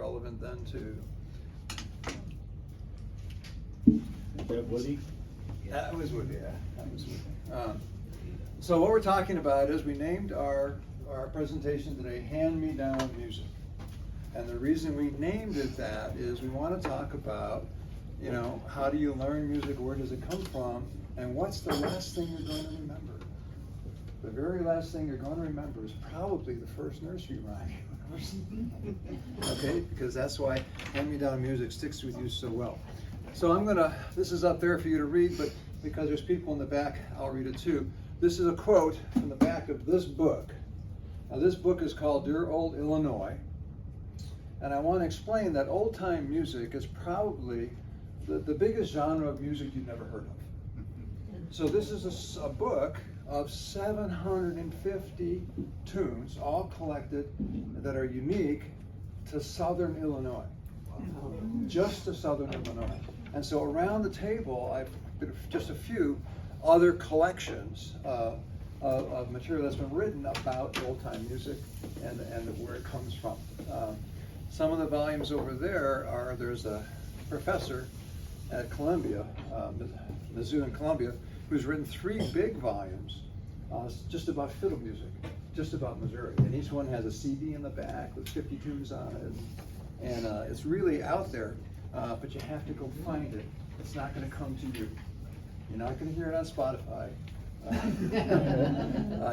relevant then to. Is that Woody? That was Woody, yeah, that was Woody. So what we're talking about is we named our presentation today Hand-Me-Down Music. And the reason we named it that is we want to talk about, you know, how do you learn music, where does it come from, and what's the last thing you're going to remember? The very last thing you're going to remember is probably the first nursery rhyme you ever seen. Okay, because that's why hand-me-down music sticks with you so well. So this is up there for you to read, but because there's people in the back, I'll read it too. This is a quote from the back of this book. Now this book is called Dear Old Illinois. And I want to explain that old time music is probably the biggest genre of music you've never heard of. So this is a book of 750 tunes, all collected, that are unique to Southern Illinois. Just to Southern Illinois. And so around the table, I've put just a few other collections of material that's been written about old time music and where it comes from. Some of the volumes over there's a professor at Columbia, Mizzou in Columbia, who's written 3 big volumes just about fiddle music, just about Missouri. And each one has a CD in the back with 50 tunes on it. And it's really out there, but you have to go find it. It's not going to come to you. You're not going to hear it on Spotify.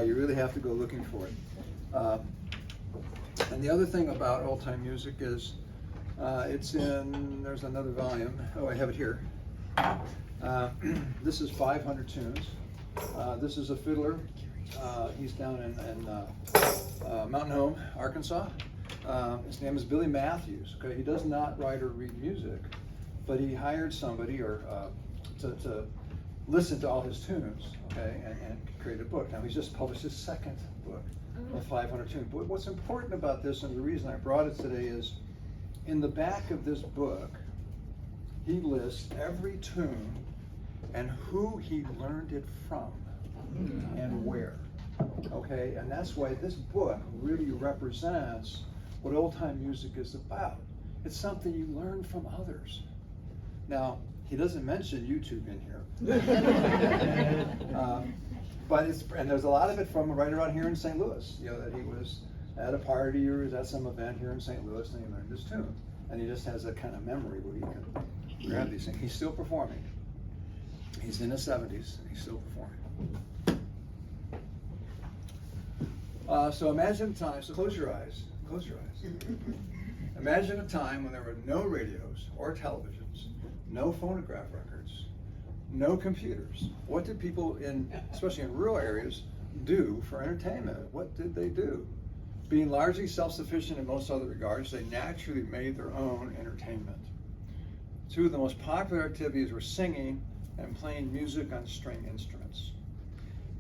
You really have to go looking for it. And the other thing about old time music is there's another volume. Oh, I have it here. This is 500 tunes. This is a fiddler. He's down in Mountain Home, Arkansas. His name is Billy Matthews. Okay, he does not write or read music, but he hired somebody to listen to all his tunes, okay, and create a book. Now he's just published his 2nd book of 500 tunes. But what's important about this, and the reason I brought it today, is in the back of this book, he lists every tune and who he learned it from and where. Okay, and that's why this book really represents what old time music is about. It's something you learn from others. Now, he doesn't mention YouTube in here. But there's a lot of it from right around here in St. Louis, you know, that he was at a party or was at some event here in St. Louis and he learned this tune. And he just has that kind of memory where he can grab these things. He's still performing. He's in his 70s and he's still performing. So imagine a time, so close your eyes. Imagine a time when there were no radios or televisions, no phonograph records, no computers. What did people especially in rural areas, do for entertainment? What did they do? Being largely self-sufficient in most other regards, they naturally made their own entertainment. 2 of the most popular activities were singing and playing music on string instruments.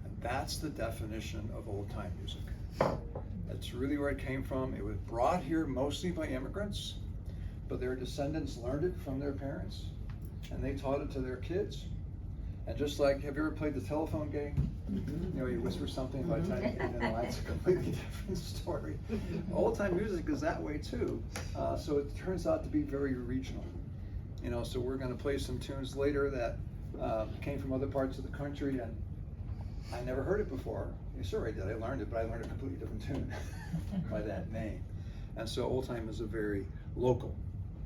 And that's the definition of old time music. That's really where it came from. It was brought here mostly by immigrants, but their descendants learned it from their parents, and they taught it to their kids. And just like, have you ever played the telephone game? You know, you whisper something by the time you get in, and it's a completely different story. Old time music is that way too. So it turns out to be very regional. You know, so we're going to play some tunes later that came from other parts of the country, and I never heard it before. Sure I did, I learned it, but I learned a completely different tune by that name. And so old time is a very local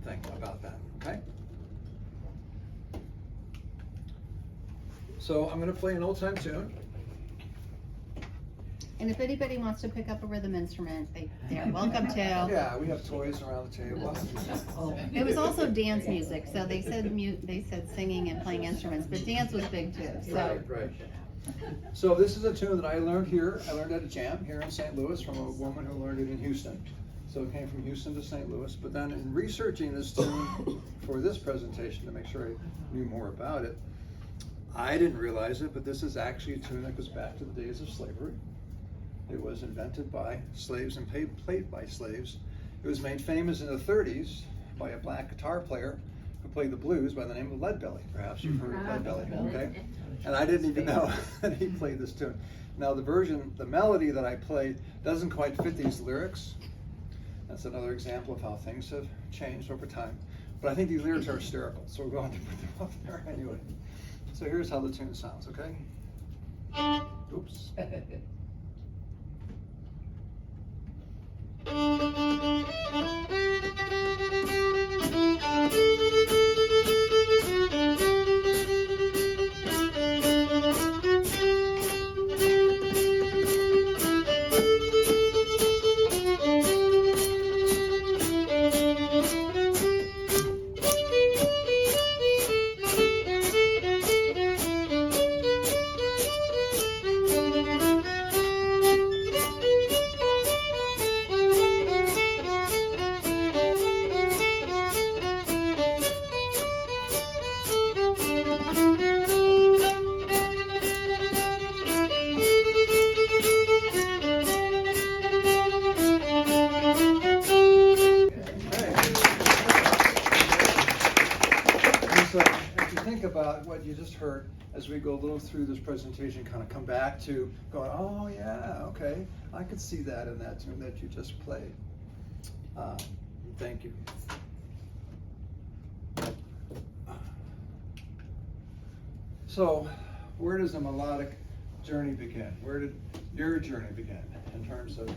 thing about that, okay? So I'm going to play an old time tune. And if anybody wants to pick up a rhythm instrument, they're welcome to. Yeah, we have toys around the table. It was also dance music, so they said singing and playing instruments, but dance was big too. So. Right. So this is a tune that I learned here. I learned at a jam here in St. Louis from a woman who learned it in Houston. So it came from Houston to St. Louis. But then in researching this tune for this presentation to make sure I knew more about it, I didn't realize it, but this is actually a tune that goes back to the days of slavery. It was invented by slaves and played by slaves. It was made famous in the 30s by a black guitar player who played the blues by the name of Leadbelly. Perhaps you've heard of Leadbelly, okay? And I didn't even know that he played this tune. Now the melody that I played doesn't quite fit these lyrics, That's another example of how things have changed over time. But I think these lyrics are hysterical, so we're going to put them up there anyway. So here's how the tune sounds, okay? Oops. So if you think about what you just heard as we go a little through this presentation, kind of come back to going, oh yeah, okay, I could see that in that tune that you just played. Thank you. So where does a melodic journey begin? Where did your journey begin in terms of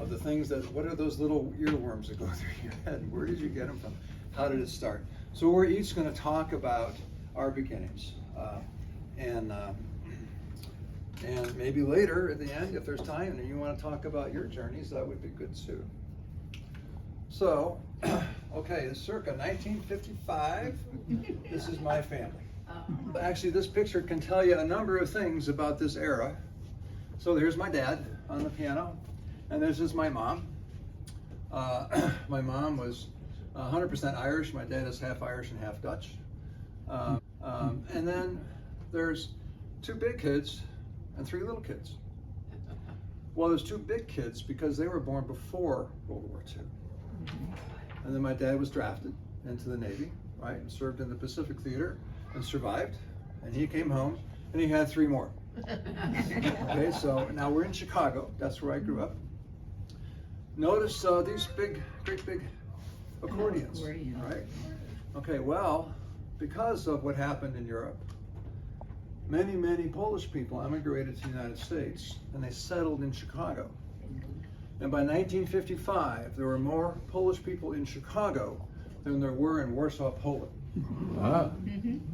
the things that, what are those little earworms that go through your head? Where did you get them from? How did it start? So we're each going to talk about our beginnings, and maybe later at the end, if there's time and you want to talk about your journeys, that would be good too. So, okay, circa 1955. This is my family. Actually, this picture can tell you a number of things about this era. So there's my dad on the piano, and this is my mom. My mom was 100% Irish. My dad is half Irish and half Dutch. And then there's 2 big kids and 3 little kids. Well, there's 2 big kids because they were born before World War II. And then my dad was drafted into the Navy, right, and served in the Pacific Theater and survived. And he came home and he had 3 more. Okay, so now we're in Chicago. That's where I grew up. Notice these great big accordions, right? Okay, well, because of what happened in Europe, many Polish people emigrated to the United States and they settled in Chicago. And by 1955, there were more Polish people in Chicago than there were in Warsaw, Poland. Wow.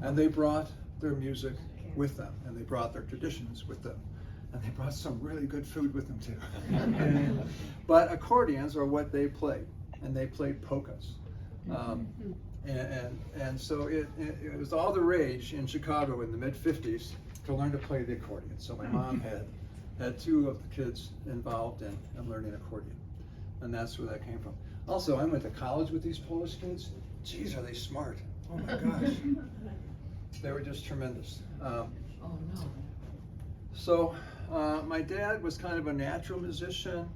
And they brought their music with them, and they brought their traditions with them. And they brought some really good food with them too. But accordions are what they played, and they played polkas. And so it was all the rage in Chicago in the mid-50s to learn to play the accordion. So my mom had 2 of the kids involved in learning accordion. And that's where that came from. Also, I went to college with these Polish kids. Geez, are they smart. Oh my gosh. They were just tremendous. So my dad was kind of a natural musician.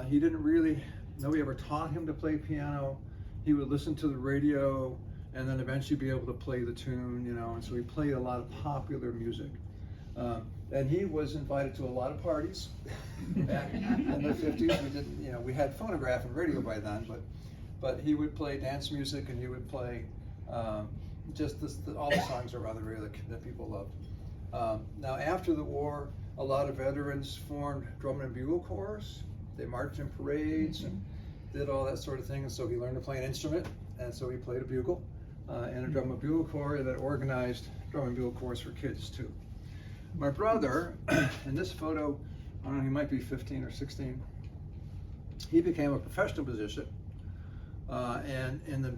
He didn't really, nobody ever taught him to play piano. He would listen to the radio and then eventually be able to play the tune, you know, and so he played a lot of popular music. And he was invited to a lot of parties back in the 50s. We didn't, you know, we had phonograph and radio by then, but he would play dance music and he would play just all the songs around the radio that people loved. Now after the war, a lot of veterans formed drum and bugle corps. They marched in parades and did all that sort of thing, and so he learned to play an instrument, and so he played a bugle in a drum and bugle corps that organized drum and bugle corps for kids too. My brother, in this photo, I don't know, he might be 15 or 16, he became a professional musician, and in the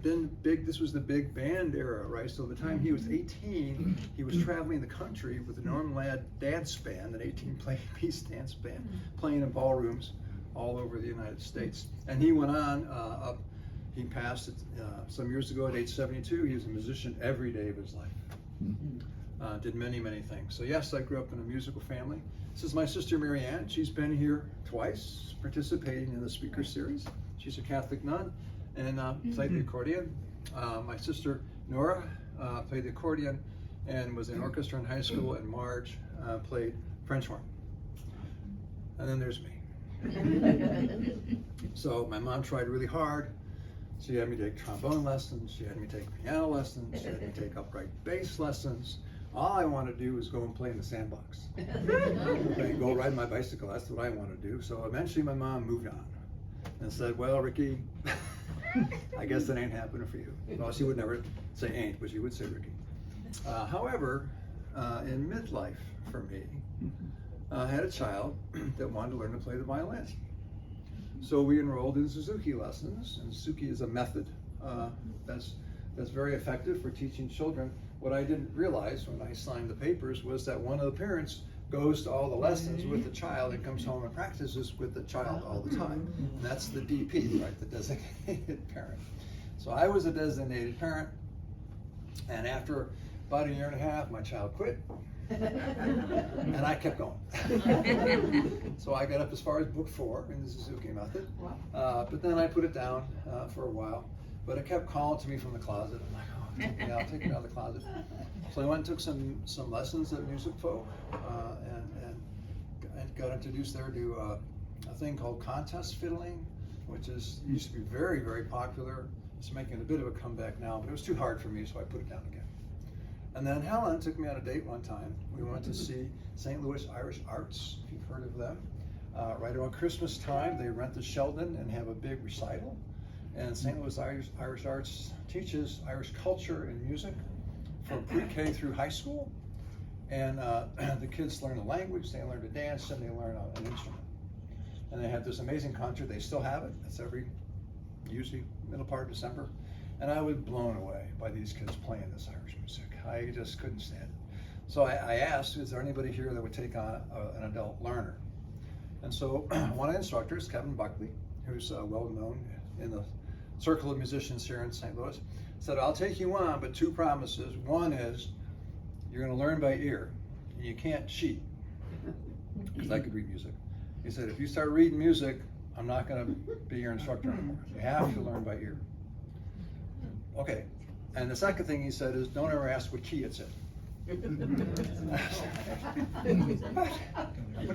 this was the big band era, right? So by the time he was 18, he was traveling the country with the Norm Ladd dance band, an 18-piece dance band, playing in ballrooms all over the United States. And he went on up, he passed some years ago at age 72. He was a musician every day of his life. Did many things. So yes, I grew up in a musical family. This is my sister Mary Ann. She's been here twice, participating in the speaker series. She's a Catholic nun and played the accordion. My sister Nora played the accordion and was in orchestra in high school, and Marge played French horn. And then there's me. So my mom tried really hard. She had me take trombone lessons, she had me take piano lessons, she had me take upright bass lessons. All I wanted to do was go and play in the sandbox. Okay, go ride my bicycle, that's what I wanted to do. So eventually my mom moved on and said, well, Ricky, I guess that ain't happening for you. Well, she would never say ain't, but she would say Ricky. However, in midlife for me, I had a child that wanted to learn to play the violin. So we enrolled in Suzuki lessons, and Suzuki is a method that's very effective for teaching children. What I didn't realize when I signed the papers was that one of the parents goes to all the lessons with the child and comes home and practices with the child all the time. And that's the DP, right, the designated parent. So I was a designated parent, and after about 1.5 years, my child quit. And I kept going. So I got up as far as book 4 in the Suzuki method, but then I put it down for a while. But it kept calling to me from the closet. I'm like, oh, take me out of the closet. So I went and took some lessons at Music Folk, and got introduced there to a thing called contest fiddling, which used to be very, very popular. It's making a bit of a comeback now, but it was too hard for me, so I put it down again. And then Helen took me on a date one time. We went to see St. Louis Irish Arts, if you've heard of them. Right around Christmas time, they rent the Sheldon and have a big recital. And St. Louis Irish Arts teaches Irish culture and music from pre-K through high school. And the kids learn the language, they learn to dance, and they learn an instrument. And they have this amazing concert. They still have it. It's usually middle part of December. And I was blown away by these kids playing this Irish music. I just couldn't stand it. So I asked, is there anybody here that would take on an adult learner? And so one of the instructors, Kevin Buckley, who's well known in the circle of musicians here in St. Louis, said, I'll take you on, but 2 promises. One is you're going to learn by ear, and you can't cheat, because I could read music. He said, if you start reading music, I'm not going to be your instructor anymore. You have to learn by ear. Okay. And the second thing he said is, don't ever ask what key it's in. What do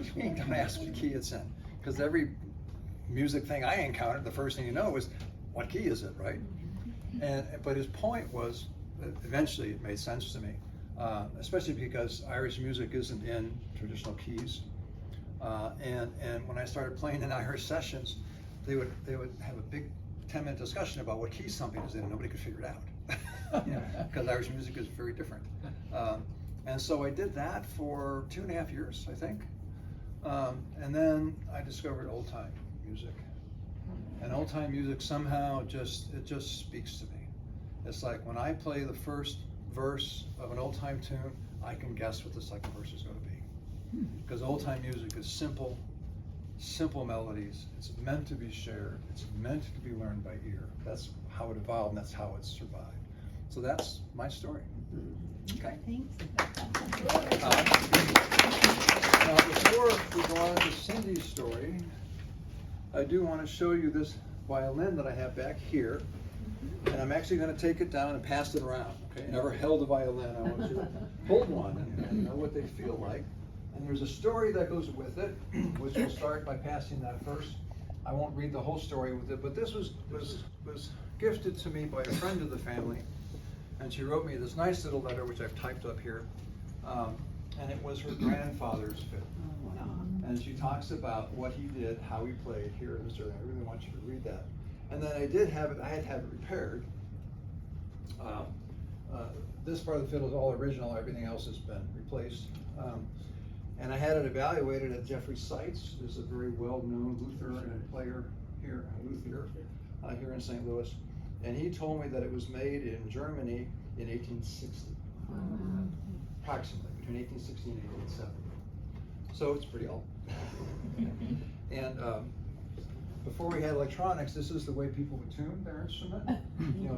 you mean, don't ask what key it's in? Because every music thing I encountered, the first thing you know is, what key is it, right? But his point was, eventually it made sense to me, especially because Irish music isn't in traditional keys. And when I started playing in Irish sessions, they would have a big 10-minute discussion about what key something is in, and nobody could figure it out. Because Irish music is very different. And so I did that for 2.5 years, I think. And then I discovered old time music. And old time music somehow it just speaks to me. It's like when I play the first verse of an old time tune, I can guess what the second verse is going to be. Because old time music is simple melodies. It's meant to be shared. It's meant to be learned by ear. That's how it evolved, and that's how it survived. So that's my story. Okay. Thanks. Now, before we go on to Cindy's story, I do want to show you this violin that I have back here. And I'm actually going to take it down and pass it around. Okay? Never held a violin. I want you to hold one and know what they feel like. And there's a story that goes with it, which we'll start by passing that first. I won't read the whole story with it, but this was gifted to me by a friend of the family. And she wrote me this nice little letter, which I've typed up here. And it was her grandfather's fiddle. And she talks about what he did, how he played here in the story. I really want you to read that. And then I had had it repaired. This part of the fiddle is all original, everything else has been replaced. And I had it evaluated at Jeffrey Seitz, who's a very well-known luthier and player here, here in St. Louis. And he told me that it was made in Germany in 1860, approximately, between 1860 and 1870. So it's pretty old. And before we had electronics, this is the way people would tune their instrument,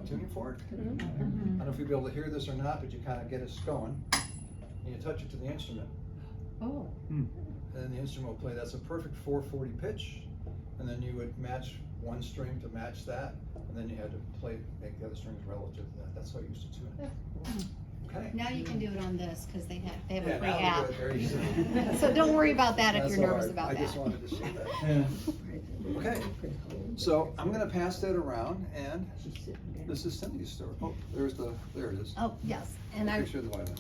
tuning fork. I don't know if you'll be able to hear this or not, but you kind of get it going, and you touch it to the instrument. Oh. And then the instrument will play. That's a perfect 440 pitch, and then you would match one string to match that, and then you had to make the other strings relative to that. That's how you used to tune it. Okay. Now you can do it on this, because they have a Yeah, free now app. we'll do it very easily. So don't worry about that if That's you're all nervous right. about I just that. wanted to see that. Okay, so I'm gonna pass that around, and this is Cindy's story. Oh, there it is. Oh, yes, and Picture of the violin.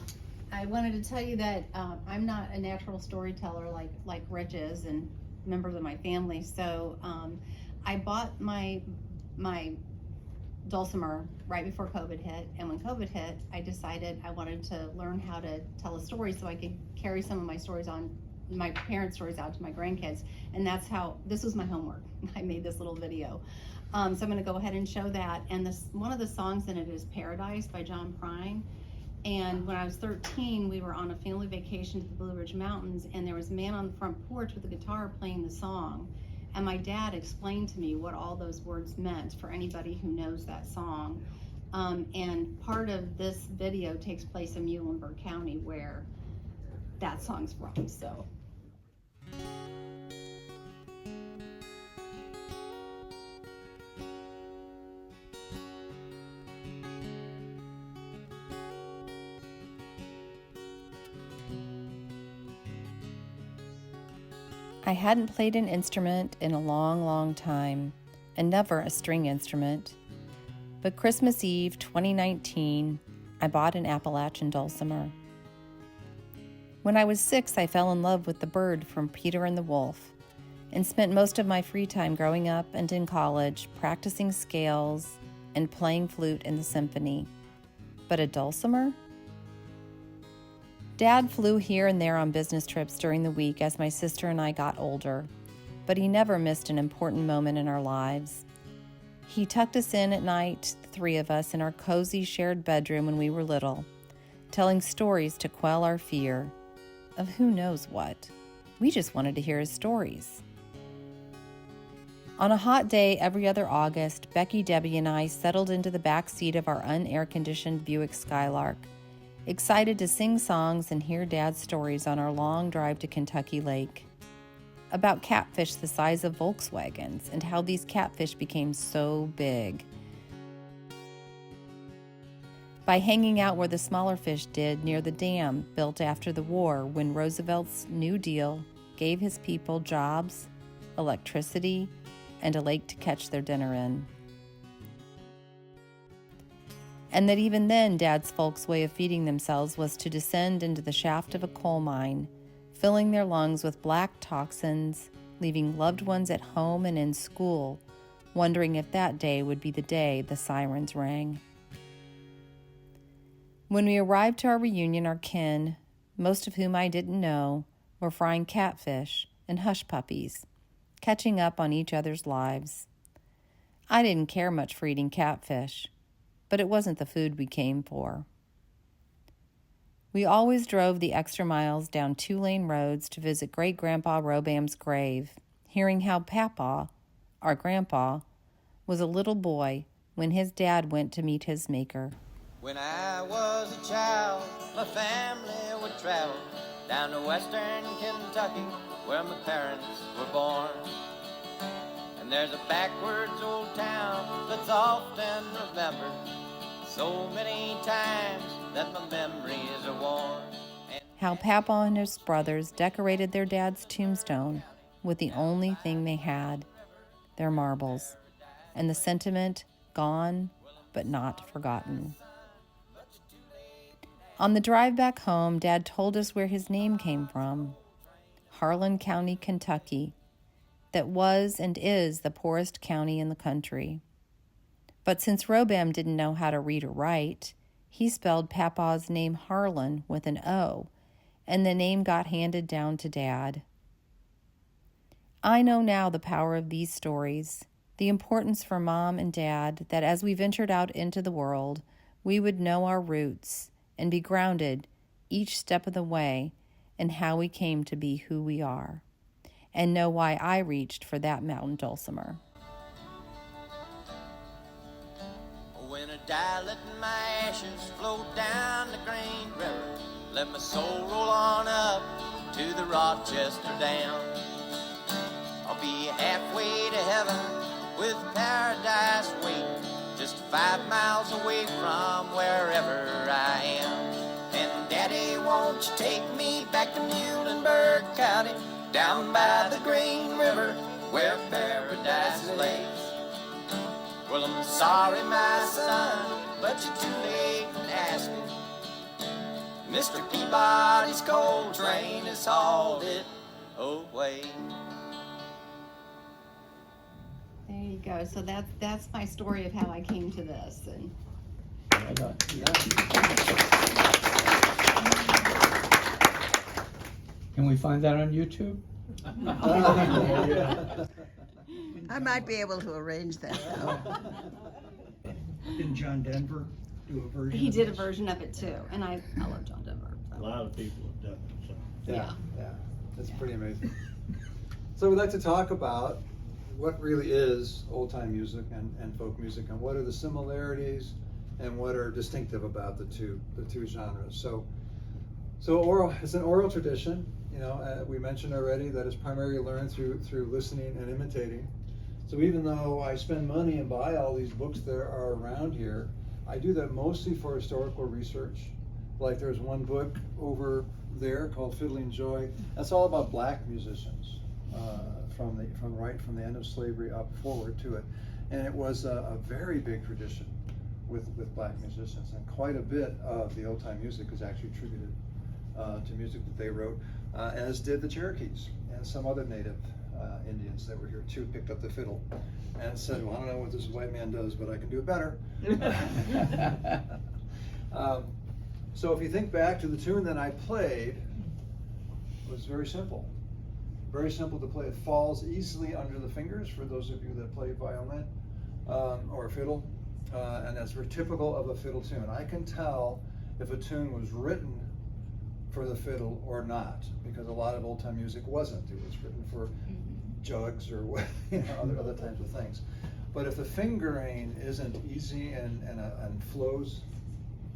I wanted to tell you that I'm not a natural storyteller like Rich is and members of my family. So I bought my dulcimer right before COVID hit, and when COVID hit, I decided I wanted to learn how to tell a story so I could carry some of my stories on, my parents' stories, out to my grandkids. And that's how, this was my homework. I made this little video. So I'm gonna go ahead and show that. And one of the songs in it is Paradise by John Prine. And when I was 13, we were on a family vacation to the Blue Ridge Mountains, and there was a man on the front porch with a guitar playing the song. And my dad explained to me what all those words meant for anybody who knows that song. And part of this video takes place in Muhlenberg County, where that song's from, so. I hadn't played an instrument in a long, long time, and never a string instrument. But Christmas Eve 2019, I bought an Appalachian dulcimer. When I was 6, I fell in love with the bird from Peter and the Wolf, and spent most of my free time growing up and in college practicing scales and playing flute in the symphony. But a dulcimer? Dad flew here and there on business trips during the week as my sister and I got older, but he never missed an important moment in our lives. He tucked us in at night, the three of us, in our cozy shared bedroom when we were little, telling stories to quell our fear of who knows what. We just wanted to hear his stories. On a hot day every other August, Becky, Debbie, and I settled into the back seat of our unair-conditioned Buick Skylark, excited to sing songs and hear Dad's stories on our long drive to Kentucky Lake. About catfish the size of Volkswagens and how these catfish became so big. By hanging out where the smaller fish did near the dam built after the war when Roosevelt's New Deal gave his people jobs, electricity, and a lake to catch their dinner in. And that even then, Dad's folks' way of feeding themselves was to descend into the shaft of a coal mine, filling their lungs with black toxins, leaving loved ones at home and in school, wondering if that day would be the day the sirens rang. When we arrived to our reunion, our kin, most of whom I didn't know, were frying catfish and hush puppies, catching up on each other's lives. I didn't care much for eating catfish, but it wasn't the food we came for. We always drove the extra miles down 2-lane roads to visit Great-Grandpa Robam's grave, hearing how Papa, our grandpa, was a little boy when his dad went to meet his maker. When I was a child, my family would travel down to western Kentucky, where my parents were born. And there's a backwards old town that's often remembered so many times that my memories are worn. How Papa and his brothers decorated their dad's tombstone with the only thing they had, their marbles, and the sentiment gone but not forgotten. On the drive back home, Dad told us where his name came from, Harlan County, Kentucky, that was and is the poorest county in the country. But since Robam didn't know how to read or write, he spelled Papa's name Harlan with an O, and the name got handed down to Dad. I know now the power of these stories, the importance for Mom and Dad that as we ventured out into the world, we would know our roots and be grounded each step of the way in how we came to be who we are, and know why I reached for that mountain dulcimer. When I die, let my ashes flow down the Green River. Let my soul roll on up to the Rochester Dam. I'll be halfway to heaven with paradise waiting, just 5 miles away from wherever I am. Daddy, won't you take me back to Muhlenberg County, down by the Green River, where paradise lays? Well, I'm sorry, my son, but you're too late in asking. Mr. Peabody's coal train has hauled it away. There you go. So that's my story of how I came to this. And Can we find that on YouTube? I might be able to arrange that though. Didn't John Denver do a version? he of did a this? version of it too, and I love John Denver. A lot of people have done it, so. Yeah. Yeah, that's pretty amazing. So we'd like to talk about what really is old time music and folk music, and what are the similarities and what are distinctive about the two genres. So oral, it's an oral tradition. You know, we mentioned already that it's primarily learned through listening and imitating. So even though I spend money and buy all these books that are around here, I do that mostly for historical research. Like there's one book over there called Fiddling Joy. That's all about black musicians from the end of slavery up forward to it. And it was a very big tradition with black musicians, and quite a bit of the old time music is actually attributed to music that they wrote, as did the Cherokees and some other native Indians that were here too, picked up the fiddle and said, well, I don't know what this white man does, but I can do it better. So if you think back to the tune that I played, it was very simple. Very simple to play. It falls easily under the fingers for those of you that play violin or fiddle, and that's very typical of a fiddle tune. I can tell if a tune was written for the fiddle or not, because a lot of old time music wasn't. It was written for jugs or other types of things. But if the fingering isn't easy and flows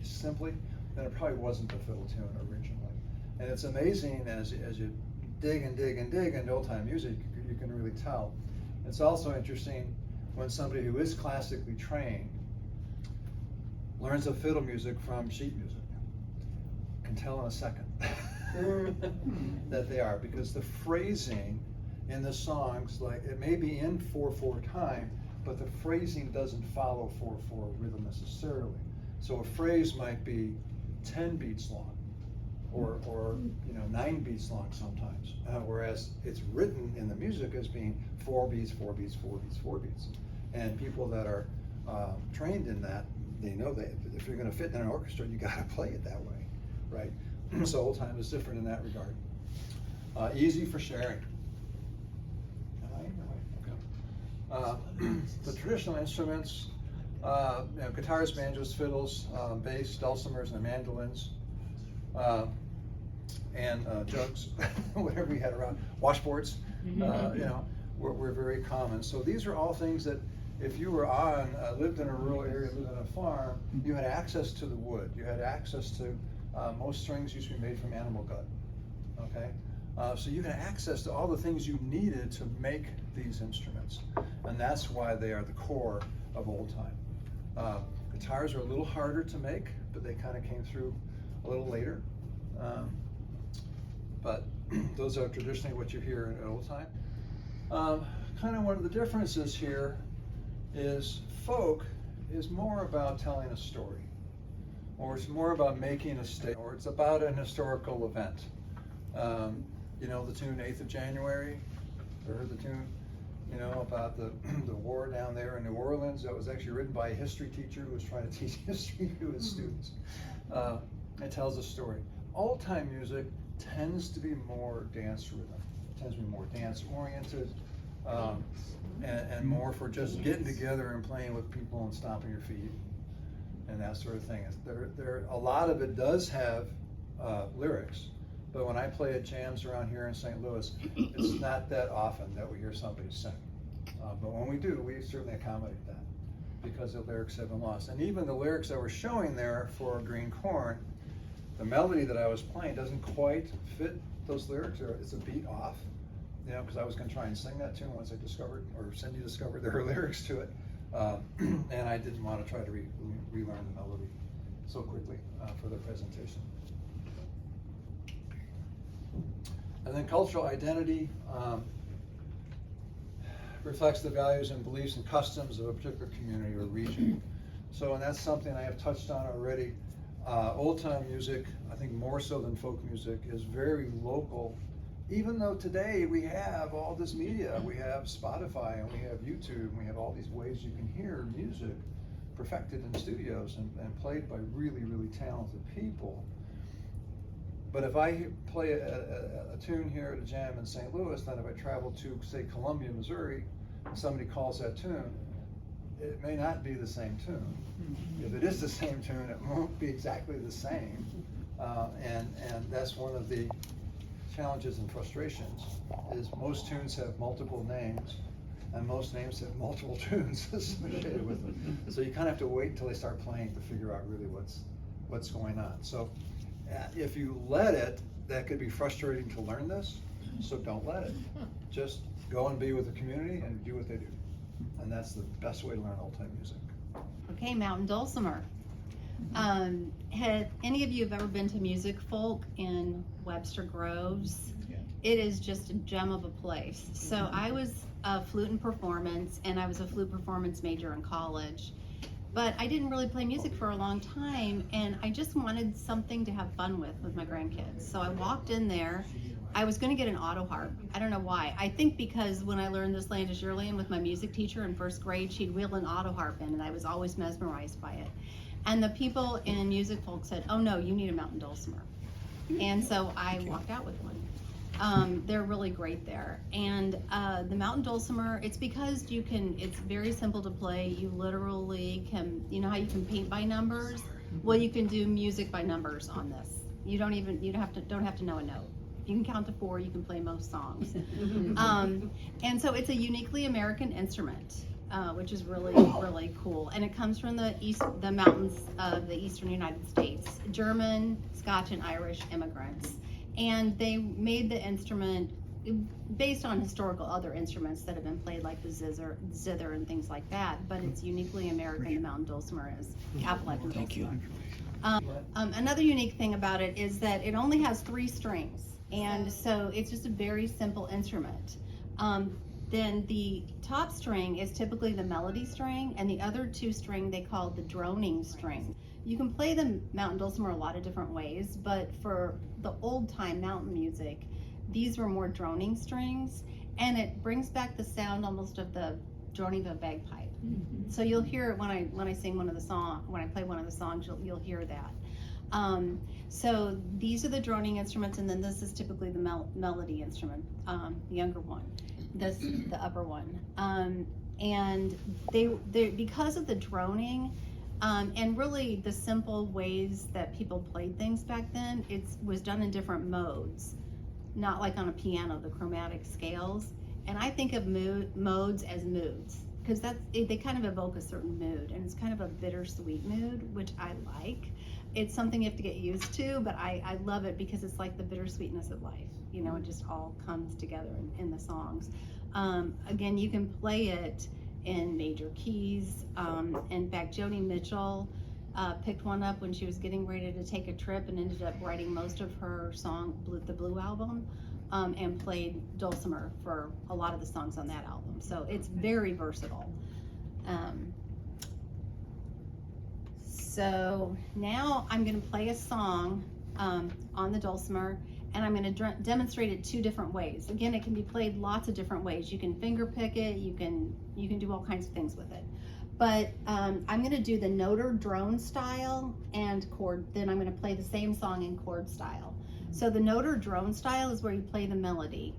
simply, then it probably wasn't a fiddle tune originally. And it's amazing as you dig and dig and dig into old time music, you can really tell. It's also interesting when somebody who is classically trained learns of fiddle music from sheet music. Can tell in a second that they are, because the phrasing in the songs, like it may be in 4/4 time, but the phrasing doesn't follow 4/4 rhythm necessarily. So a phrase might be 10 beats long, or 9 beats long sometimes, whereas it's written in the music as being 4 beats, 4 beats, 4 beats, 4 beats. And people that are trained in that, they know that if you're going to fit in an orchestra, you got to play it that way, right? So old time is different in that regard. Easy for sharing. The traditional instruments, guitars, banjos, fiddles, bass, dulcimers, and mandolins, and jugs, whatever we had around, washboards, were very common. So these are all things that if you were lived in a rural area, lived on a farm, you had access to the wood. You had access to, most strings used to be made from animal gut, okay? So you had access to all the things you needed to make these instruments. And that's why they are the core of old time. Guitars are a little harder to make, but they kind of came through a little later. But those are traditionally what you hear in old time. Kind of one of the differences here is folk is more about telling a story, or it's more about making a statement, or it's about an historical event. The tune 8th of January, you heard the tune, about the war down there in New Orleans. That was actually written by a history teacher who was trying to teach history to his students. It tells a story. Old time music tends to be more dance rhythm. It tends to be more dance oriented, and more for just getting together and playing with people and stomping your feet and that sort of thing. A lot of it does have lyrics, but when I play at jams around here in St. Louis, it's not that often that we hear somebody sing. But when we do, we certainly accommodate that because the lyrics have been lost. And even the lyrics that we're showing there for Green Corn, the melody that I was playing doesn't quite fit those lyrics, or it's a beat off, because I was going to try and sing that tune once I discovered, or Cindy discovered there were lyrics to it, and I didn't want to try to relearn the melody so quickly for the presentation. And then cultural identity reflects the values and beliefs and customs of a particular community or region. So, and that's something I have touched on already. Old time music, I think more so than folk music, is very local. Even though today we have all this media, we have Spotify and we have YouTube, and we have all these ways you can hear music perfected in studios and played by really, really talented people. But if I play a tune here at a jam in St. Louis, then if I travel to, say, Columbia, Missouri, and somebody calls that tune, it may not be the same tune. If it is the same tune, it won't be exactly the same. And that's one of the challenges and frustrations, is most tunes have multiple names, and most names have multiple tunes associated with them. So you kind of have to wait until they start playing to figure out really what's going on. So if you let it, that could be frustrating to learn this, so don't let it. Just go and be with the community and do what they do. And that's the best way to learn old time music. Okay, Mountain Dulcimer. Had any of you have ever been to Music Folk in Webster Groves? Yeah. It is just a gem of a place. So I was a flute and performance, and I was a flute performance major in college. But I didn't really play music for a long time, and I just wanted something to have fun with my grandkids. So I walked in there. I was going to get an auto harp. I don't know why. I think because when I learned This Land Is Your Land with my music teacher in first grade, she'd wheel an auto harp in, and I was always mesmerized by it. And the people in Music Folk said, "Oh no, you need a mountain dulcimer." And so I walked out with one. They're really great there. And the mountain dulcimer, it's because it's very simple to play. You literally can, you know how you can paint by numbers? Well, you can do music by numbers on this. You don't have to know a note. If you can count to 4, you can play most songs. And so it's a uniquely American instrument, which is really, really cool. And it comes from the mountains of the eastern United States. German, Scotch, and Irish immigrants. And they made the instrument based on historical other instruments that have been played, like the zither and things like that. But it's uniquely American, the mountain dulcimer is. Appalachian dulcimer. Thank you. Another unique thing about it is that it only has 3 strings. And so it's just a very simple instrument. Then the top string is typically the melody string, and the other 2 string they call the droning string. You can play the mountain dulcimer a lot of different ways, but for the old time mountain music, these were more droning strings, and it brings back the sound almost of the droning of a bagpipe. Mm-hmm. So you'll hear it when I sing one of the songs, when I play one of the songs, you'll hear that. So these are the droning instruments, and then this is typically the melody instrument, the younger one, this the upper one. And they because of the droning, and really the simple ways that people played things back then, it was done in different modes, not like on a piano, the chromatic scales. And I think of modes as moods, because they kind of evoke a certain mood, and it's kind of a bittersweet mood, which I like. It's something you have to get used to, but I love it because it's like the bittersweetness of life. You know, it just all comes together in the songs. Again, you can play it in major keys. In fact, Joni Mitchell picked one up when she was getting ready to take a trip and ended up writing most of her song, the Blue Album, and played dulcimer for a lot of the songs on that album. So it's very versatile. So now I'm going to play a song on the dulcimer, and I'm going to demonstrate it 2 different ways. Again, it can be played lots of different ways. You can finger pick it, you can do all kinds of things with it. But I'm going to do the note or drone style and chord, then I'm going to play the same song in chord style. So the note or drone style is where you play the melody.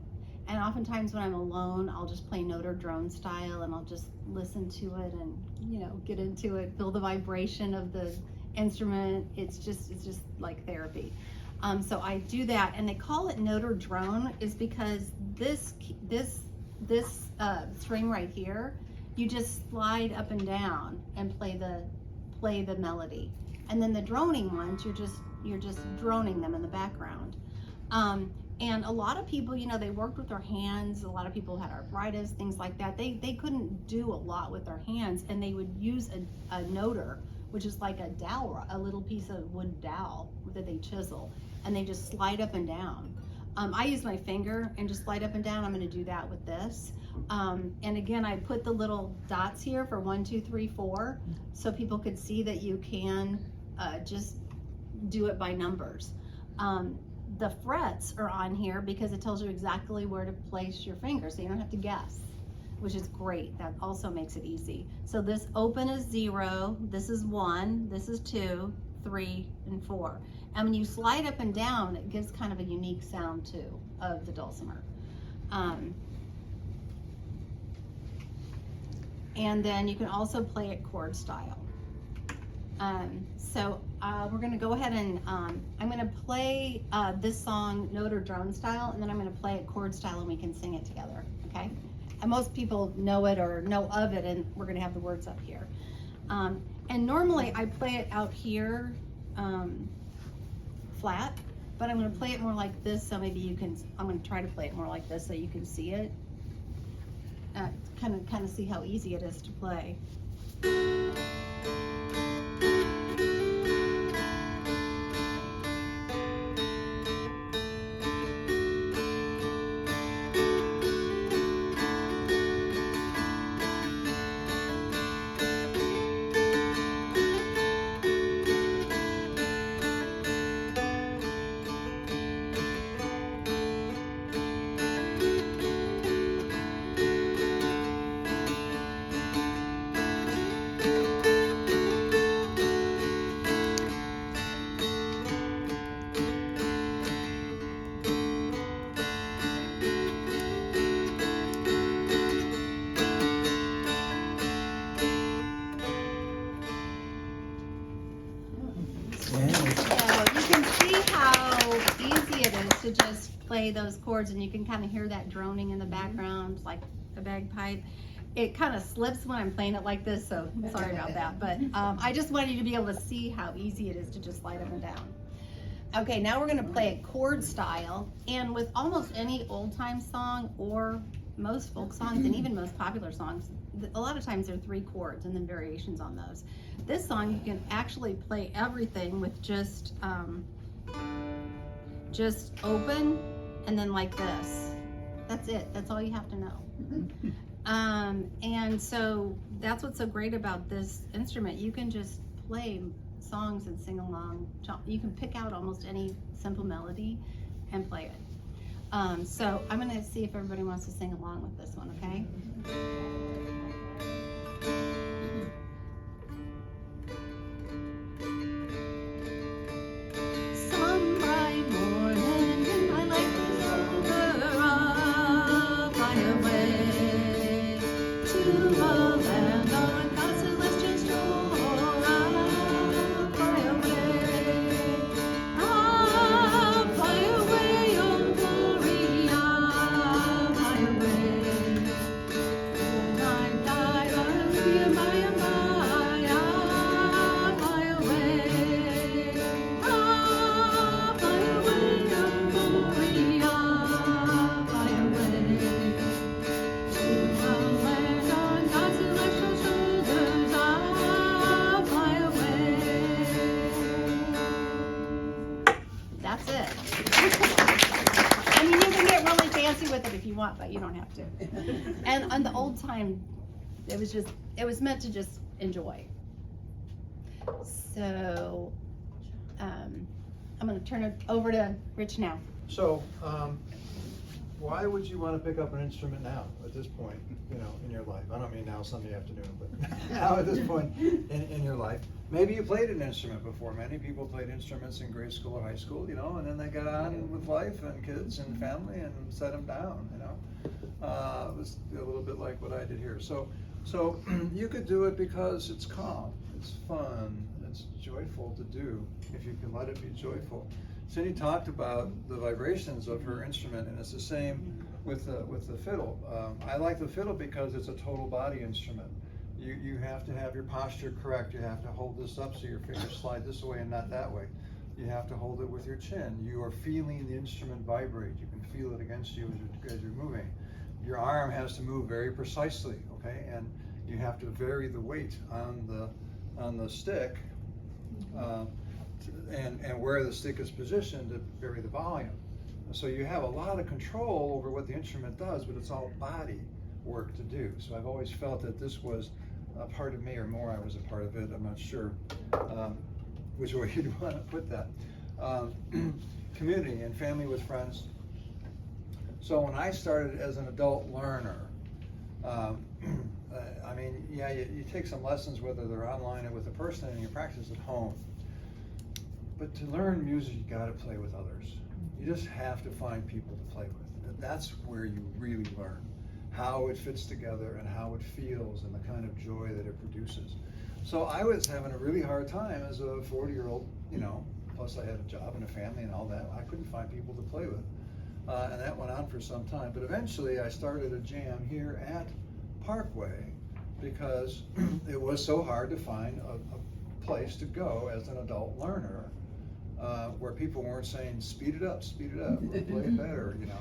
And oftentimes when I'm alone, I'll just play note or drone style, and I'll just listen to it and, you know, get into it, feel the vibration of the instrument. It's just like therapy. So I do that, and they call it note or drone is because this string right here, you just slide up and down and play the melody. And then the droning ones, you're just droning them in the background. And a lot of people, you know, they worked with their hands. A lot of people had arthritis, things like that. They couldn't do a lot with their hands, and they would use a noter, which is like a dowel, a little piece of wood dowel that they chisel, and they just slide up and down. I use my finger and just slide up and down. I'm gonna do that with this. And again, I put the little dots here for 1, 2, 3, 4, so people could see that you can just do it by numbers. The frets are on here because it tells you exactly where to place your finger, so you don't have to guess, which is great. That also makes it easy. So this open is 0, this is 1, this is 2, 3, and 4. And when you slide up and down, it gives kind of a unique sound too of the dulcimer. And then you can also play it chord style. So we're gonna go ahead and I'm gonna play this song note or drone style, and then I'm gonna play it chord style and we can sing it together, okay? And most people know it or know of it, and we're gonna have the words up here. And normally I play it out here flat, but I'm gonna play it more like this, so maybe you can, I'm gonna try to play it more like this so you can see it. Kind of see how easy it is to play. To just play those chords, and you can kind of hear that droning in the background like a bagpipe. It kind of slips when I'm playing it like this, so sorry about that, but I just wanted you to be able to see how easy it is to just slide up and down. Okay, now we're going to play it chord style, and with almost any old-time song or most folk songs and even most popular songs, a lot of times there are 3 chords and then variations on those. This song you can actually play everything with just open and then like this. That's it. That's all you have to know. And so that's what's so great about this instrument. You can just play songs and sing along. You can pick out almost any simple melody and play it. So I'm gonna see if everybody wants to sing along with this one, okay? That's it. I mean, you can get really fancy with it if you want, but you don't have to. And on the old time, it was meant to just enjoy. So I'm going to turn it over to Rich now. So, why would you want to pick up an instrument now, at this point, in your life? I don't mean now Sunday afternoon, but now at this point in your life. Maybe you played an instrument before. Many people played instruments in grade school or high school, and then they got on with life and kids and family and set them down, It was a little bit like what I did here. So you could do it because it's calm, it's fun, it's joyful to do, if you can let it be joyful. Cindy talked about the vibrations of her instrument, and it's the same with the fiddle. I like the fiddle because it's a total body instrument. You have to have your posture correct. You have to hold this up so your fingers slide this way and not that way. You have to hold it with your chin. You are feeling the instrument vibrate. You can feel it against you as you're moving. Your arm has to move very precisely, okay? And you have to vary the weight on the stick and where the stick is positioned to vary the volume. So you have a lot of control over what the instrument does, but it's all body work to do. So I've always felt that this was a part of me, or more I was a part of it, I'm not sure which way you'd want to put that. Community and family with friends. So when I started as an adult learner, I mean, yeah, you take some lessons, whether they're online or with a person, and you practice at home. But to learn music, you gotta play with others. You just have to find people to play with. That's where you really learn how it fits together and how it feels and the kind of joy that it produces. So I was having a really hard time as a 40-year-old, you know, plus I had a job and a family and all that. I couldn't find people to play with. And that went on for some time. But eventually I started a jam here at Parkway because it was so hard to find a place to go as an adult learner where people weren't saying, speed it up, or play it better, you know.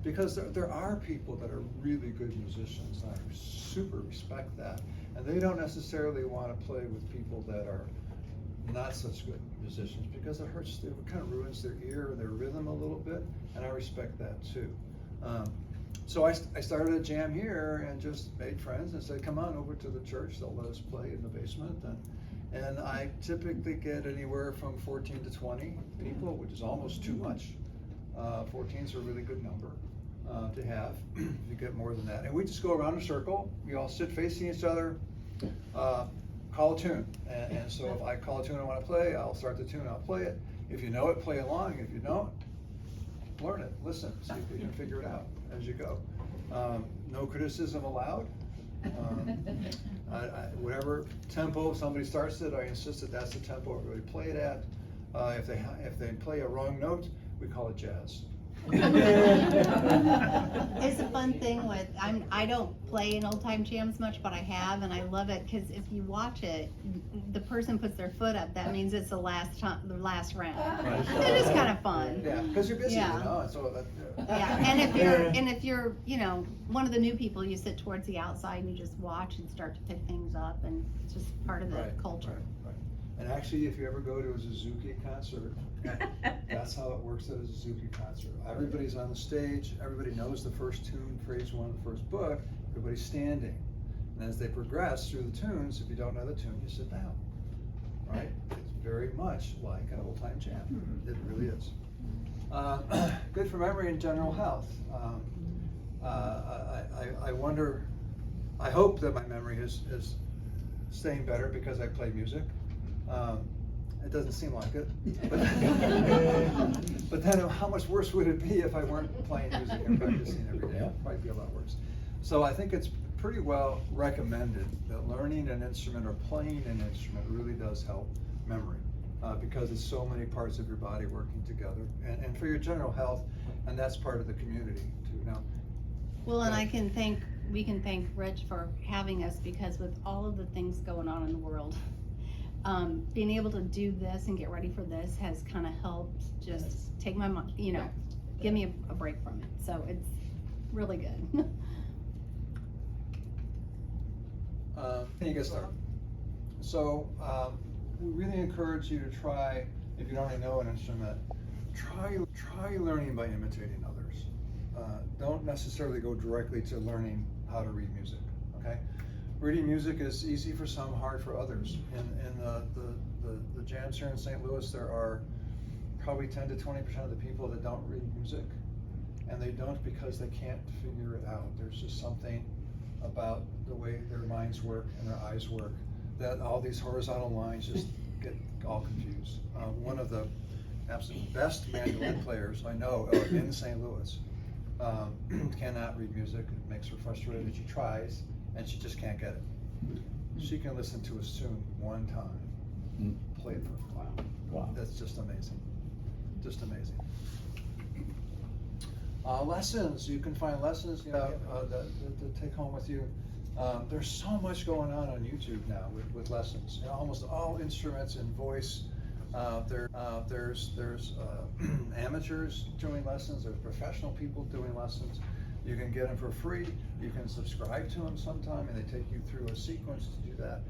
Because there are people that are really good musicians, and I super respect that. And they don't necessarily want to play with people that are not such good musicians because it hurts, it kind of ruins their ear and their rhythm a little bit, and I respect that too. So I started a jam here and just made friends and said, come on over to the church, they'll let us play in the basement. And I typically get anywhere from 14 to 20 people, which is almost too much. 14 is a really good number to have. You get more than that. And we just go around a circle, we all sit facing each other, call a tune. And so if I call a tune I want to play, I'll start the tune, I'll play it. If you know it, play along. If you don't, learn it, listen, see if you can figure it out as you go. No criticism allowed. Whatever tempo somebody starts it, I insist that that's the tempo everybody play it at. If they play a wrong note, we call it jazz. It's a fun thing with, I don't play in old time jams much, but I have, and I love it because if you watch it, the person puts their foot up, that means it's the last round. Right. It is kind of fun. Yeah, because you're busy, Yeah. you know, and so that. Yeah, and if you're, you know, one of the new people, you sit towards the outside and you just watch and start to pick things up, and it's just part of the culture. Right. And actually, if you ever go to a Suzuki concert, that's how it works at a Suzuki concert. Everybody's on the stage, everybody knows the first tune, phrase one of the first book, everybody's standing. And as they progress through the tunes, if you don't know the tune, you sit down, right? It's very much like an old time jam. It really is. Good for memory and general health. I wonder, I hope that my memory is staying better because I play music. It doesn't seem like it. But then how much worse would it be if I weren't playing music and practicing every day? It'd probably be a lot worse. So I think it's pretty well recommended that learning an instrument or playing an instrument really does help memory. Because it's so many parts of your body working together, and for your general health, and that's part of the community too. Now, Well, and we can thank Rich for having us, because with all of the things going on in the world, being able to do this and get ready for this has kind of helped just take my mind, you know, give me a break from it. So it's really good. you get started. So we really encourage you to try, if you don't already know an instrument, try learning by imitating others. Don't necessarily go directly to learning how to read music, okay? Reading music is easy for some, hard for others. In the jams here in St. Louis, there are probably 10 to 20% of the people that don't read music, and they don't because they can't figure it out. There's just something about the way their minds work and their eyes work that all these horizontal lines just get all confused. One of the absolute best mandolin players I know in St. Louis cannot read music. It makes her frustrated. She tries and she just can't get it. She can listen to a tune one time, play it for a while. Wow. That's just amazing. Just amazing. Lessons, you can find lessons to take home with you. There's so much going on YouTube now with lessons. You know, almost all instruments and voice. There's amateurs doing lessons. There's professional people doing lessons. You can get them for free. You can subscribe to them sometime, and they take you through a sequence to do that.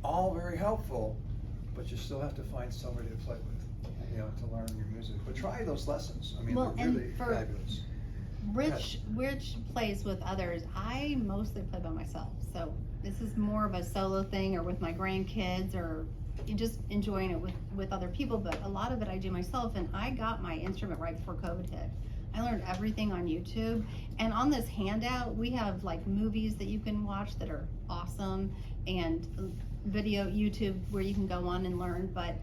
All very helpful, but you still have to find somebody to play with. to learn your music. But try those lessons. I mean, Well, they're and really for- fabulous. Rich plays with others. I mostly play by myself, so this is more of a solo thing, or with my grandkids, or just enjoying it with other people. But a lot of it I do myself, and I got my instrument right before COVID hit. I learned everything on YouTube, and on this handout we have like movies that you can watch that are awesome, and video YouTube where you can go on and learn. But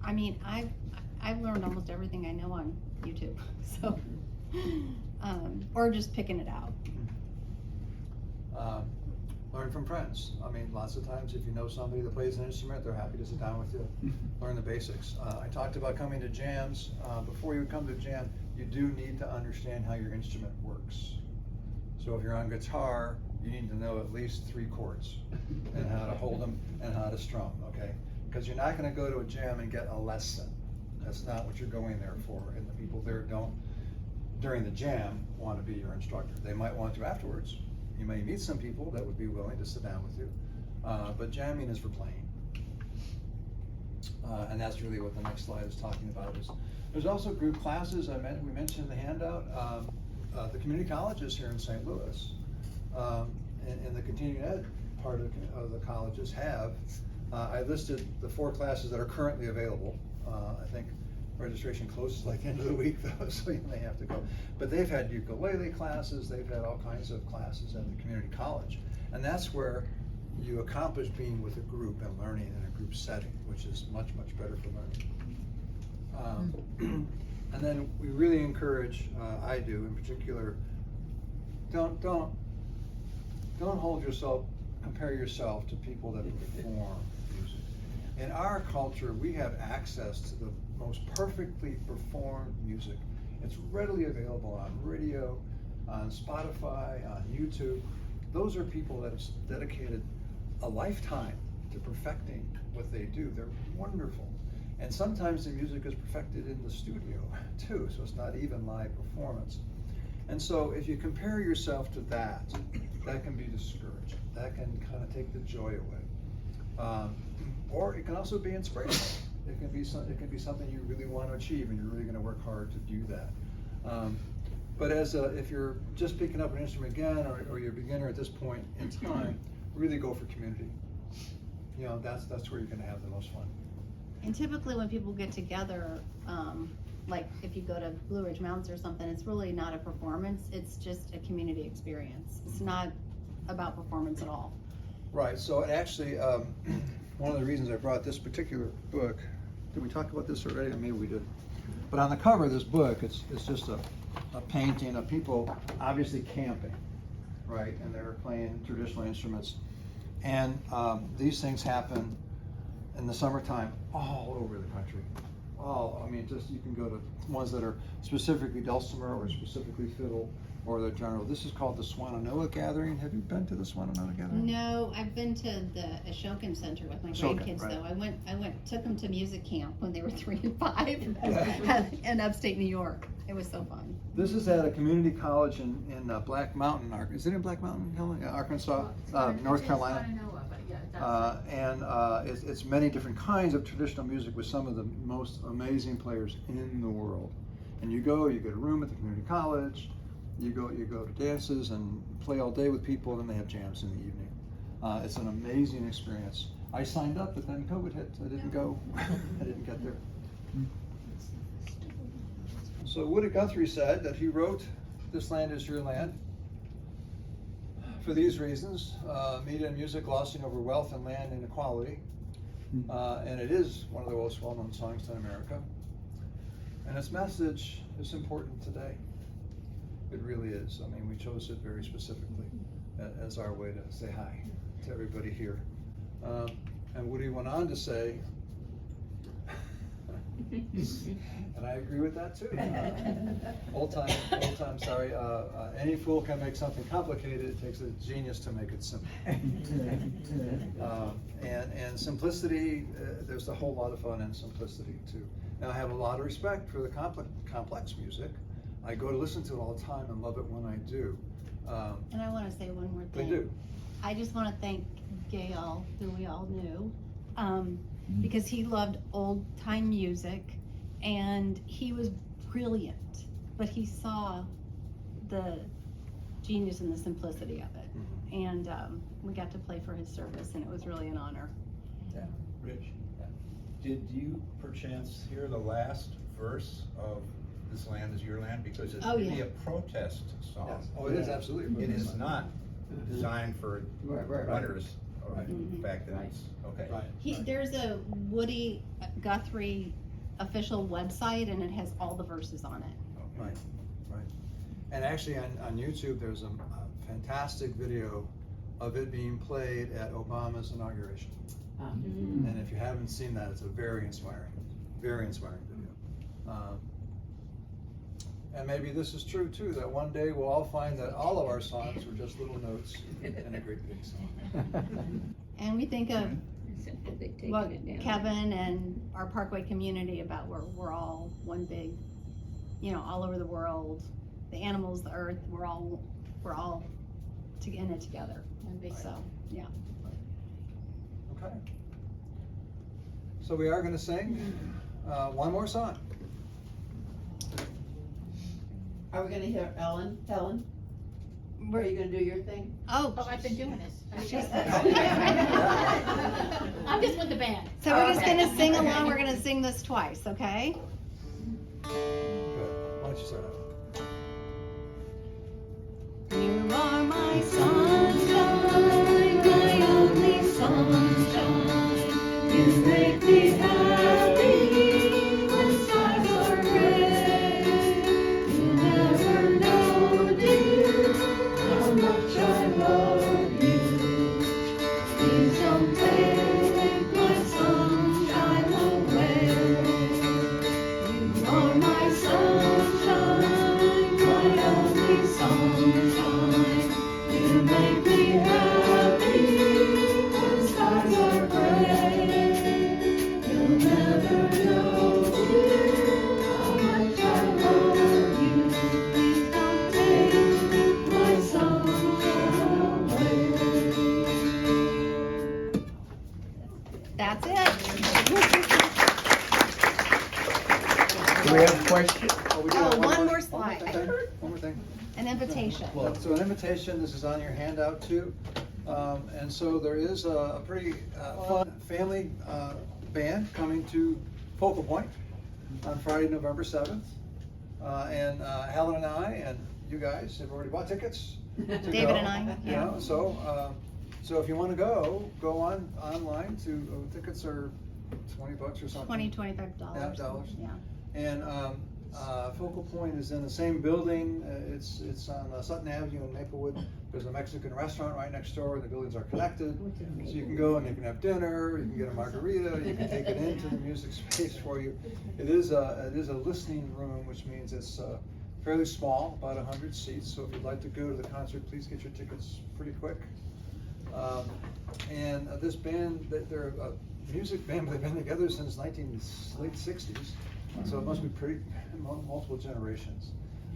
I mean, I've learned almost everything I know on YouTube, so or just picking it out. Learn from friends. I mean, lots of times if you know somebody that plays an instrument, they're happy to sit down with you, learn the basics. I talked about coming to jams. Before you come to jam, you do need to understand how your instrument works. So if you're on guitar, you need to know at least 3 chords and how to hold them and how to strum, okay? Because you're not gonna go to a jam and get a lesson. That's not what you're going there for, and the people there don't, during the jam, want to be your instructor. They might want to afterwards. You may meet some people that would be willing to sit down with you, but jamming is for playing. And that's really what the next slide is talking about. There's also group classes. We mentioned in the handout, the community colleges here in St. Louis, and the continuing ed part of the colleges have, I listed the 4 classes that are currently available. I think registration closes like the end of the week though, so you may have to go. But they've had ukulele classes, they've had all kinds of classes at the community college. And that's where you accomplish being with a group and learning in a group setting, which is much, much better for learning. And then we really encourage, I do in particular, don't hold yourself, compare yourself to people that perform music. In our culture, we have access to the most perfectly performed music. It's readily available on radio, on Spotify, on YouTube. Those are people that have dedicated a lifetime to perfecting what they do. They're wonderful. And sometimes the music is perfected in the studio too, so it's not even live performance. And so if you compare yourself to that, that can be discouraging. That can kind of take the joy away. Or it can also be inspirational. It can be something you really want to achieve, and you're really going to work hard to do that. But if you're just picking up an instrument again, or you're a beginner at this point in time, really go for community. You know, that's where you're going to have the most fun. And typically when people get together, like if you go to Blue Ridge Mountains or something, it's really not a performance, it's just a community experience. It's not about performance at all. Right, so actually, one of the reasons I brought this particular book, did we talk about this already? Or maybe we did. But on the cover of this book, it's just a painting of people obviously camping, right? And they're playing traditional instruments. And these things happen in the summertime all over the country. Just you can go to ones that are specifically dulcimer or specifically fiddle, or the general. This is called the Swannanoa Gathering. Have you been to the Swannanoa Gathering? No, I've been to the Ashokan Center with my Ashokan, grandkids right. though. took them to music camp when they were 3 and 5 in upstate New York. It was so fun. This is at a community college in Black Mountain, is it in Black Mountain, Helen? Arkansas, North Carolina? It's many different kinds of traditional music with some of the most amazing players in the world. And you get a room at the community college, you go to dances and play all day with people, and then they have jams in the evening. It's an amazing experience. I signed up, but then COVID hit, so I didn't go. I didn't get there. So Woody Guthrie said that he wrote "This Land Is Your Land" for these reasons: media and music glossing over wealth and land inequality, and it is one of the most well-known songs in America. And its message is important today. It really is. I mean, we chose it very specifically as our way to say hi to everybody here. And Woody went on to say, and I agree with that too. Old time, sorry. Any fool can make something complicated. It takes a genius to make it simple. And simplicity, there's a whole lot of fun in simplicity too. Now I have a lot of respect for the complex music. I go to listen to it all the time and love it when I do. And I want to say one more thing. They do. I just want to thank Gail, who we all knew, because he loved old time music, And he was brilliant, but he saw the genius and the simplicity of it. And we got to play for his service, and it was really an honor. Yeah. Rich, did you perchance hear the last verse of This Land Is Your Land? Because it's Oh, really yeah. a protest song. Yes. Oh, it is absolutely. It is not designed for Right. runners. Right. In fact, that it's, okay. Right. There's a Woody Guthrie official website, and it has all the verses on it. Right, right. And actually on YouTube, there's a fantastic video of it being played at Obama's inauguration. And if you haven't seen that, it's a very inspiring video. And maybe this is true too, that one day we'll all find that all of our songs were just little notes in a great big song. And we think of what Kevin and our Parkway community about where we're all one big, all over the world, the animals, the earth, we're all in it together. So, yeah. Okay. So we are going to sing one more song. Are we gonna hear Helen? Where are you gonna do your thing? Oh, I've been doing this. She's- I'm just with the band. So we're just gonna sing along, we're gonna sing this twice, okay? Good. Why don't you start out? You are my sunshine, my only sunshine. You make me happy when skies are gray. You never know, dear, how much I love you. Please don't take my sunshine away. You are my sunshine, my only sunshine. You make me happy when skies are gray. You'll never know, dear, how much I love you. Please don't take my sunshine away. That's it. Do we have a question? We do Oh, have one more slide. One more thing. An invitation. So an invitation, this is on your handout too. And so there is a pretty fun family band coming to Focal Point on Friday, November 7th. And Helen and I and you guys have already bought tickets to David go, and I, yeah. So if you want to go online to, tickets are $20 or something. $25. Yeah, dollars. Yeah. And Focal Point is in the same building. It's on Sutton Avenue in Maplewood. There's a Mexican restaurant right next door. The buildings are connected, so you can go and you can have dinner. You can get a margarita. You can take it into the music space for you. It is a listening room, which means it's fairly small, about 100 seats. So if you'd like to go to the concert, please get your tickets pretty quick. And this band, they're a music band. They've been together since late 60s. So it must be pretty multiple generations.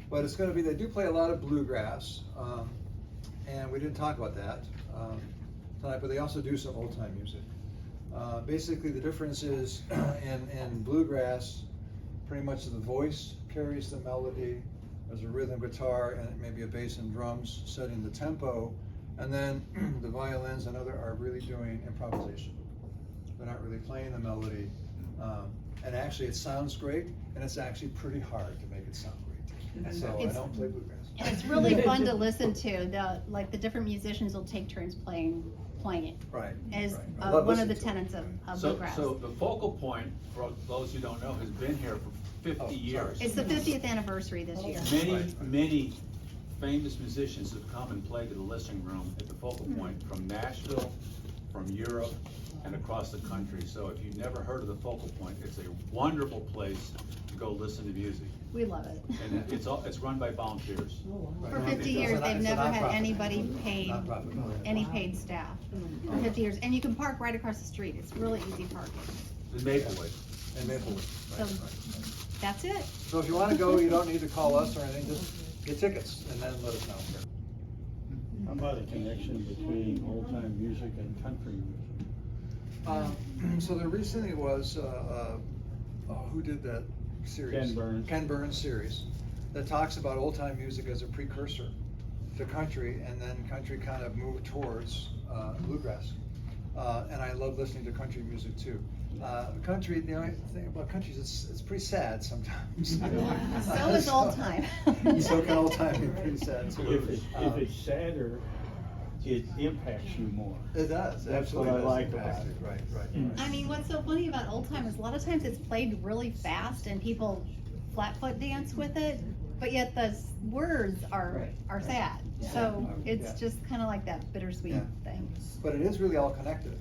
But it's going to be, they do play a lot of bluegrass, and we didn't talk about that tonight, but they also do some old time music. Basically the difference is in bluegrass, pretty much the voice carries the melody, there's a rhythm guitar and maybe a bass and drums setting the tempo, and then the violins and other are really doing improvisation. They're not really playing the melody. And actually it sounds great, and it's actually pretty hard to make it sound great. So I don't play bluegrass. And it's really fun to listen to. The different musicians will take turns playing it. Right. As right. I love one of the listening to tenets of So bluegrass. the Focal Point, for those who don't know, has been here for 50 years. It's the 50th anniversary this year. Many famous musicians have come and played to the listening room at the Focal Point from Nashville, from Europe, and across the country. So if you've never heard of the Focal Point, it's a wonderful place to go listen to music. We love it. And it's run by volunteers. For 50 years, they've never had anybody paid, any paid staff for 50 years. And you can park right across the street. It's really easy parking. In Maplewood. And Maplewood. So that's it. So if you want to go, you don't need to call us or anything, just get tickets and then let us know. How about a connection between old time music and country music? So there recently was, who did that? series. Ken Burns. Series that talks about old time music as a precursor to country, and then country kind of moved towards bluegrass. And I love listening to country music too. Country, the only thing about country is it's pretty sad sometimes. So is old time. So can old time be pretty sad too. If it's sadder, it impacts you more. It does. That's what I Absolutely like does about impact it. Right, right. Mm. I mean, what's so funny about old time is a lot of times it's played really fast and people flat-foot dance with it, but yet the words are sad. So it's just kind of like that bittersweet thing. But it is really all connected.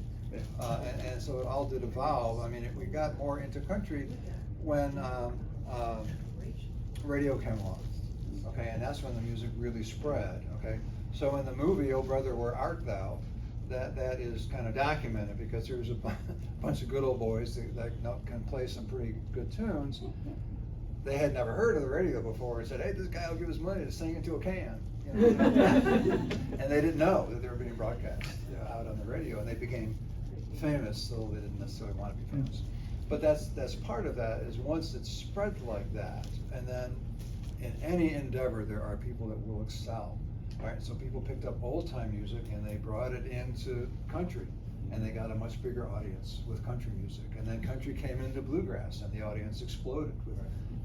And so it all did evolve. I mean, we got more into country when radio came along. Okay, and that's when the music really spread. Okay, so in the movie "Oh Brother, Where Art Thou," that is kind of documented because there's a bunch of good old boys that can play some pretty good tunes. They had never heard of the radio before and said, "Hey, this guy will give us money to sing into a can." You know? And they didn't know that they were being broadcast out on the radio, and they became famous, though they didn't necessarily want to be famous. But that's part of that, is once it's spread like that, and then in any endeavor there are people that will excel. All right, so people picked up old time music and they brought it into country, and they got a much bigger audience with country music. And then country came into bluegrass, and the audience exploded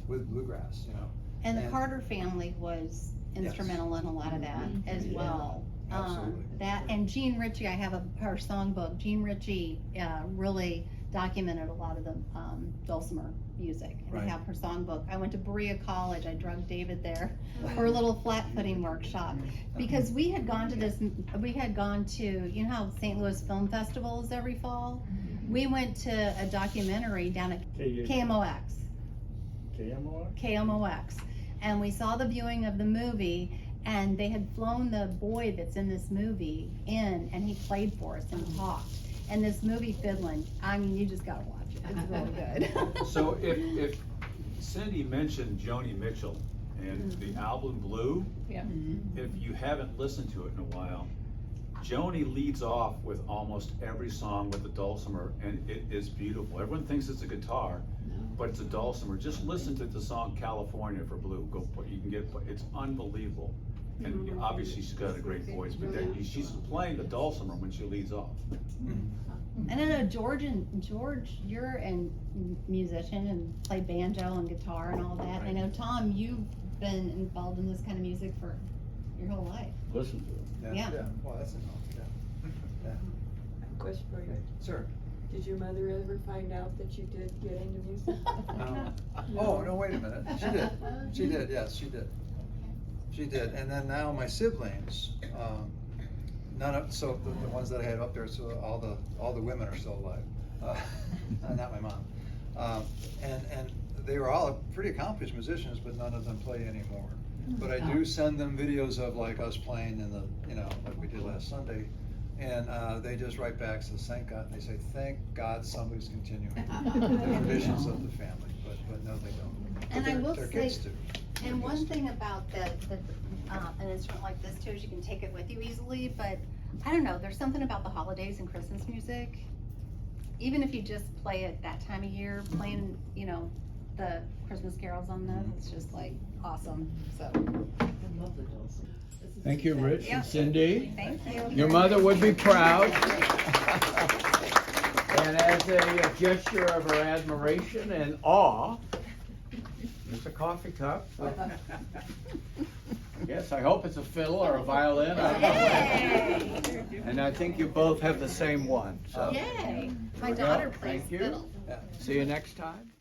with bluegrass, you know. And the Carter family was instrumental in a lot of that as well. Absolutely. That and Jean Ritchie, I have her songbook. Jean Ritchie really documented a lot of the dulcimer music. And I have her songbook. I went to Berea College. I drugged David there for a little flat-footing workshop because we had gone to you know how St. Louis Film Festival is every fall? We went to a documentary down at KMOX. KMOX. And we saw the viewing of the movie, and they had flown the boy that's in this movie in, and he played for us and talked. And this movie, Fiddlin', I mean, you just gotta watch it. It's really good. So if Cindy mentioned Joni Mitchell and the album Blue, if you haven't listened to it in a while, Joni leads off with almost every song with the dulcimer, and it is beautiful. Everyone thinks it's a guitar, but it's a dulcimer. Just listen to the song California for Blue. You can get it's unbelievable. And obviously she's got a great voice, but she's playing the dulcimer when she leads off. And I know George, you're a musician and play banjo and guitar and all that. I know, Tom, you've been involved in this kind of music for your whole life. Listen to it. Yeah. Well, that's enough. Yeah. Question for you. Sure. Did your mother ever find out that you did get into music? Oh, no, wait a minute. She did, yes, she did. She did. And then now my siblings, so the ones that I had up there, so all the women are still alive. Not my mom. And they were all pretty accomplished musicians, but none of them play anymore. But I do send them videos of like us playing in the, like we did last Sunday. And they just write back, says, thank God, and they say, thank God somebody's continuing the traditions of the family, but no, they don't. And I will their say, kids do. and one thing about an instrument like this too is you can take it with you easily, but I don't know, there's something about the holidays and Christmas music, even if you just play it that time of year, playing, the Christmas carols on this, it's just like awesome, so. I love the dulcimer. Thank you, Rich and Cindy. Thank you. Your mother would be proud. And as a gesture of her admiration and awe, there's a coffee cup. Yes, I hope it's a fiddle or a violin. I don't know. And I think you both have the same one. So. Yay! My daughter plays Thank you. fiddle. See you next time.